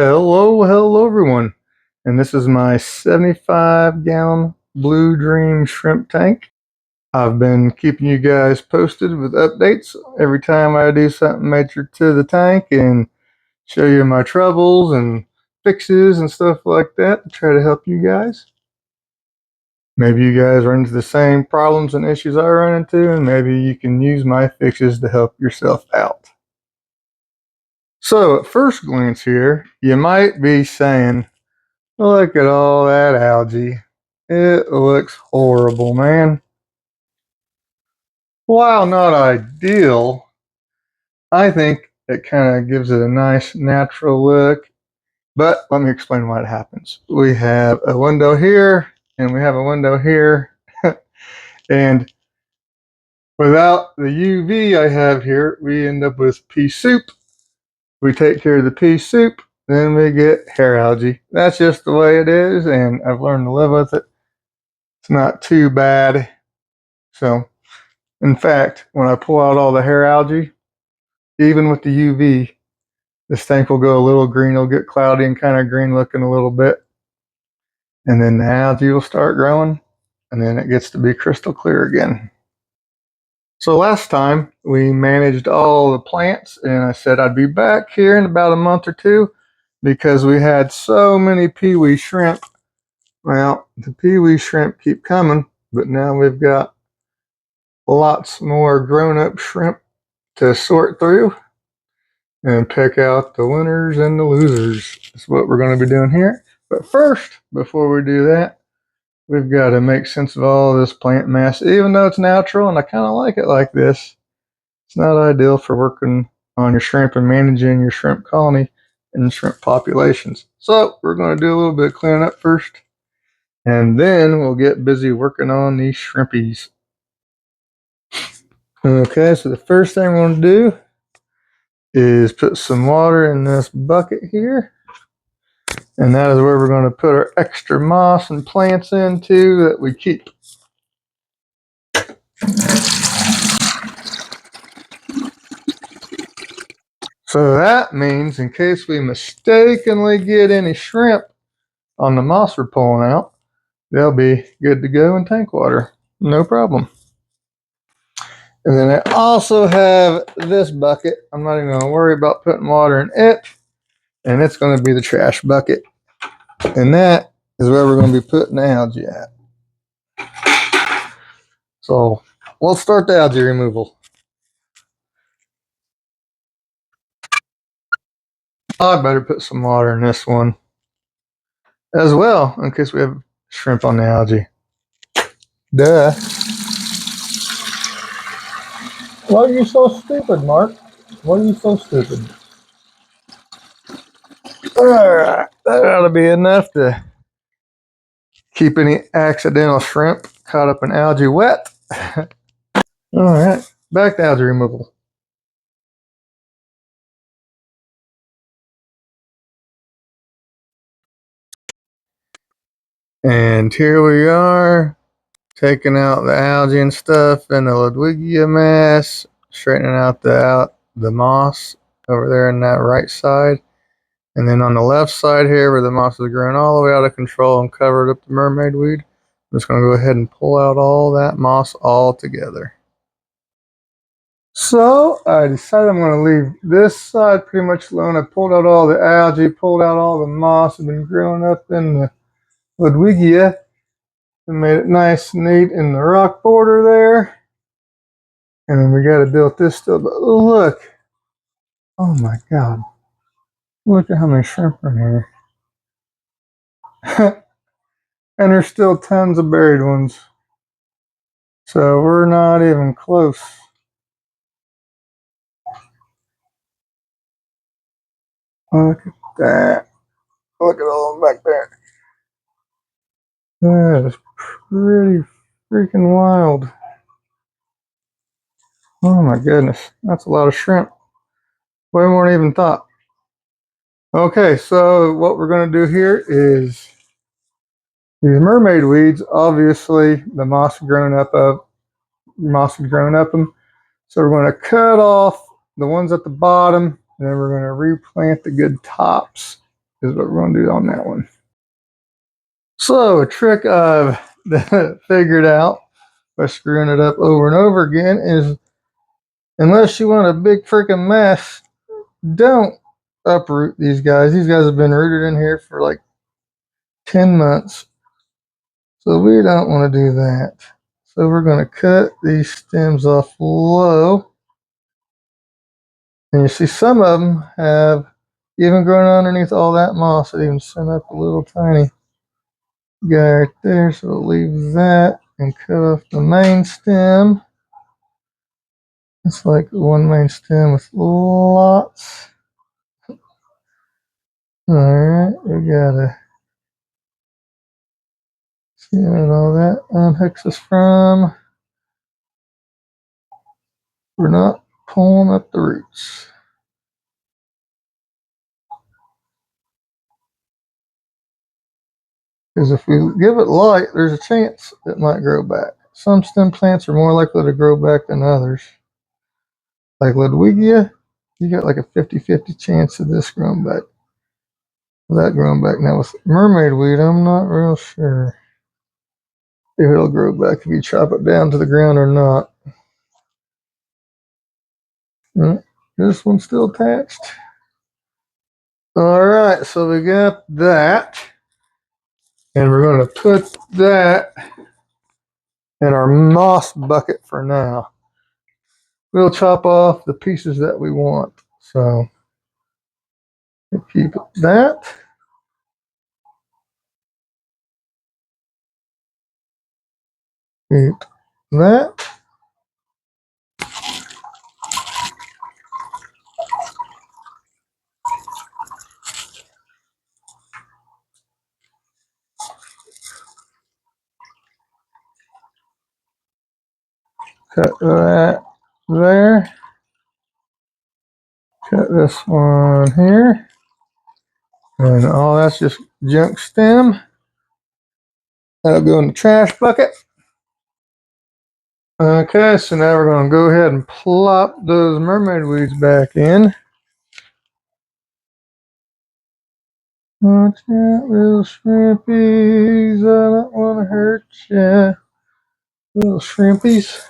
Hello everyone. And this is my 75-gallon Blue Dream shrimp tank. I've been keeping you guys posted with updates every time I do something major to the tank and show you my troubles and fixes and stuff like that to try to help you guys. Maybe you guys run into the same problems and issues I run into, and maybe you can use my fixes to help yourself out. So at first glance here, you might be saying, look at all that algae. It looks horrible, man. While not ideal, I think it kind of gives it a nice natural look. But let me explain why it happens. We have a window here and we have a window here. And without the UV I have here, we end up with pea soup. We take care of the pea soup, then we get hair algae. That's just the way it is, and I've learned to live with it. It's not too bad. So, in fact, when I pull out all the hair algae, even with the UV, this tank will go a little green. It'll get cloudy and kind of green looking a little bit. And then the algae will start growing, and then it gets to be crystal clear again. So last time we managed all the plants, and I said I'd be back here in about a month or two because we had so many peewee shrimp. Well, the peewee shrimp keep coming, but now we've got lots more grown-up shrimp to sort through and pick out the winners and the losers. That's what we're going to be doing here. But first, before we do that, we've got to make sense of all this plant mass. Even though it's natural and I kind of like it like this, it's not ideal for working on your shrimp and managing your shrimp colony and shrimp populations. So we're going to do a little bit of cleaning up first, and then we'll get busy working on these shrimpies. Okay, so the first thing we're going to do is put some water in this bucket here. And that is where we're going to put our extra moss and plants into that we keep. So that means in case we mistakenly get any shrimp on the moss we're pulling out, they'll be good to go in tank water. No problem. And then I also have this bucket. I'm not even going to worry about putting water in it. And it's going to be the trash bucket. And that is where we're going to be putting the algae at. So let's start the algae removal. I better put some water in this one as well in case we have shrimp on the algae. Duh. Why are you so stupid, Mark? Why are you so stupid? Alright, that ought to be enough to keep any accidental shrimp caught up in algae wet. Alright, back to algae removal. And here we are, taking out the algae and stuff and the Ludwigia mass, straightening out the moss over there on that right side. And then on the left side here where the moss is growing all the way out of control and covered up the mermaid weed, I'm just going to go ahead and pull out all that moss all together. So I decided I'm going to leave this side pretty much alone. I pulled out all the algae, pulled out all the moss that had been growing up in the Ludwigia, and made it nice and neat in the rock border there. And then we got to deal with this still. But look, oh my God, look at how many shrimp are in here. And there's still tons of buried ones. So we're not even close. Look at that. Look at all of them back there. That is pretty freaking wild. Oh my goodness. That's a lot of shrimp. Way more than I even thought. Okay, so what we're going to do here is these mermaid weeds, obviously the moss has grown up them. So we're going to cut off the ones at the bottom, and then we're going to replant the good tops. is what we're going to do on that one. So a trick I've figured out by screwing it up over and over again is, unless you want a big freaking mess, don't uproot these guys. These guys have been rooted in here for like 10 months. So we don't want to do that. So we're going to cut these stems off low. And you see some of them have even grown underneath all that moss. It even sent up a little tiny guy right there. So we'll leave that and cut off the main stem. It's like one main stem with lots. Alright, we gotta see what all that unhooks us from. We're not pulling up the roots. Because if we give it light, there's a chance it might grow back. Some stem plants are more likely to grow back than others. Like Ludwigia, you got like a 50-50 chance of this growing back. That growing back. Now with mermaid weed, I'm not real sure if it'll grow back if you chop it down to the ground or not. This one's still attached. All right, so we got that. And we're going to put that in our moss bucket for now. We'll chop off the pieces that we want. So we'll keep that. Keep that. Cut that there. Cut this one here. And all that's just junk stem. That'll go in the trash bucket. Okay, so now we're going to go ahead and plop those mermaid weeds back in. Watch out, little shrimpies. I don't want to hurt ya. Little shrimpies.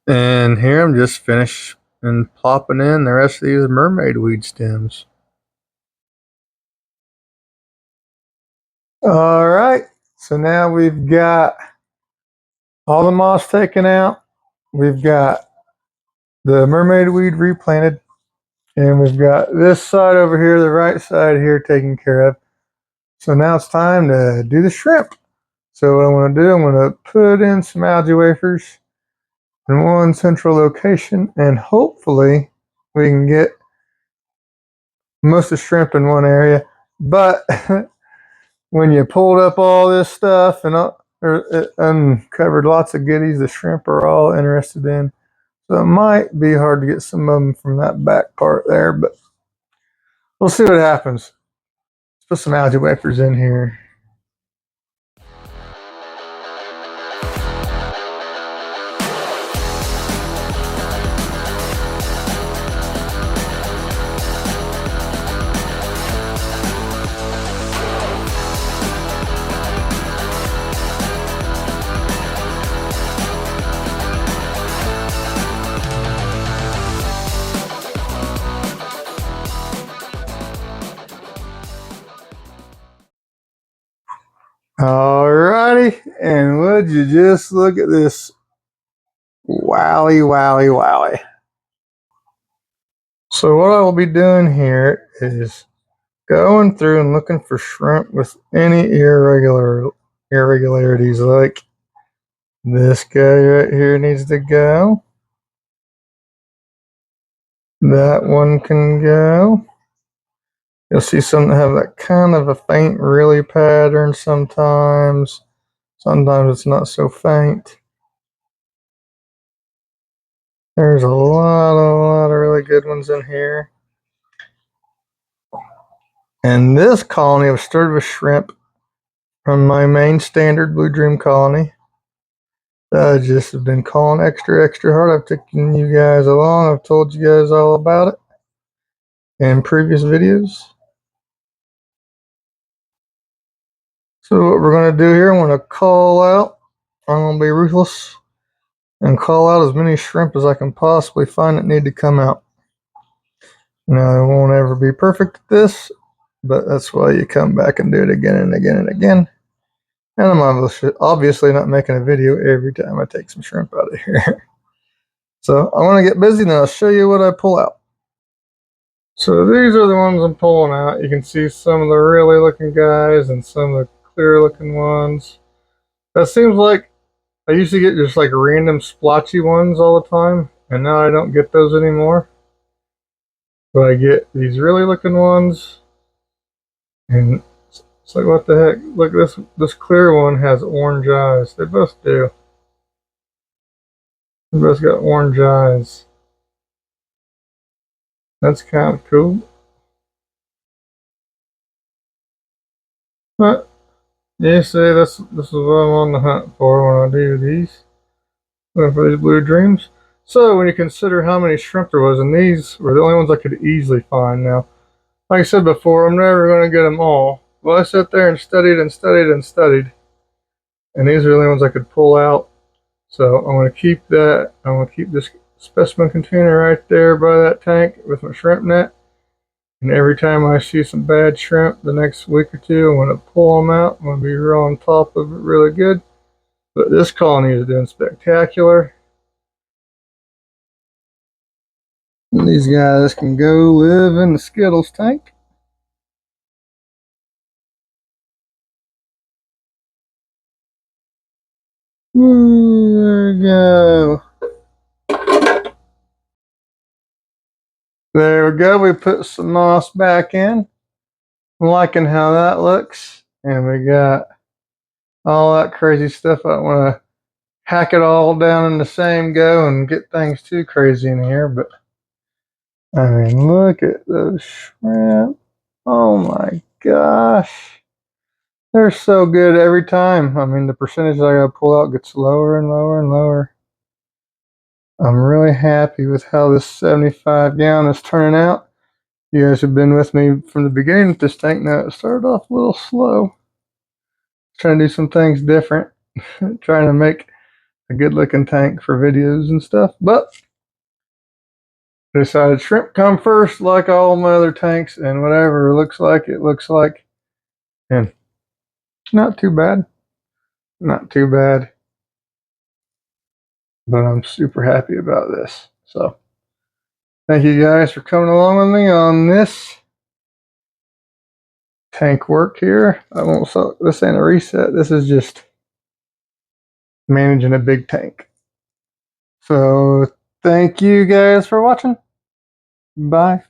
And here I'm just finished and plopping in the rest of these mermaid weed stems. All right, so now we've got all the moss taken out. We've got the mermaid weed replanted. And we've got this side over here, the right side here, taken care of. So now it's time to do the shrimp. So what I'm going to do, I'm going to put in some algae wafers in one central location, and hopefully we can get most of the shrimp in one area. But when you pulled up all this stuff and it uncovered lots of goodies the shrimp are all interested in. So it might be hard to get some of them from that back part there, but we'll see what happens. Let's put some algae wafers in here. Alrighty, and would you just look at this? Wowie, wowie, wowie. So what I will be doing here is going through and looking for shrimp with any irregularities, like this guy right here needs to go. That one can go. You'll see some that have that kind of a faint really pattern sometimes. Sometimes it's not so faint. There's a lot of really good ones in here. And this colony was started with shrimp from my main standard Blue Dream colony. I just have been calling extra hard. I've taken you guys along. I've told you guys all about it in previous videos. So what we're going to do here, I'm going to call out. I'm going to be ruthless and call out as many shrimp as I can possibly find that need to come out. Now, I won't ever be perfect at this, but that's why you come back and do it again and again and again. And I'm obviously not making a video every time I take some shrimp out of here. So I want to get busy and I'll show you what I pull out. So these are the ones I'm pulling out. You can see some of the really looking guys and some of the clear looking ones. That seems like I used to get just like random splotchy ones all the time, and now I don't get those anymore. But I get these really looking ones, and it's like, what the heck? Look, this clear one has orange eyes. They both do. They both got orange eyes. That's kind of cool. But you see, this is what I'm on the hunt for when I do these. Looking for these blue dreams. So when you consider how many shrimp there was, and these were the only ones I could easily find. Now, like I said before, I'm never going to get them all. Well, I sat there and studied and studied and studied, and these are the only ones I could pull out. So I'm going to keep that. I'm going to keep this specimen container right there by that tank with my shrimp net. And every time I see some bad shrimp the next week or two, I'm going to pull them out. I'm going to be real on top of it really good. But this colony is doing spectacular. And these guys can go live in the Skittles tank. There we go. There we go. We put some moss back in. I'm liking how that looks. And we got all that crazy stuff. I don't want to hack it all down in the same go and get things too crazy in here. But I mean, look at those shrimp. Oh my gosh. They're so good every time. I mean, the percentage I gotta pull out gets lower and lower and lower. I'm really happy with how this 75 gallon is turning out. You guys have been with me from the beginning with this tank. Now it started off a little slow. Trying to do some things different. Trying to make a good looking tank for videos and stuff. But I decided shrimp come first like all my other tanks, and whatever it looks like, it looks like. And not too bad. Not too bad. But I'm super happy about this. So thank you guys for coming along with me on this tank work here. I won't. So this ain't a reset. This is just managing a big tank. So thank you guys for watching. Bye.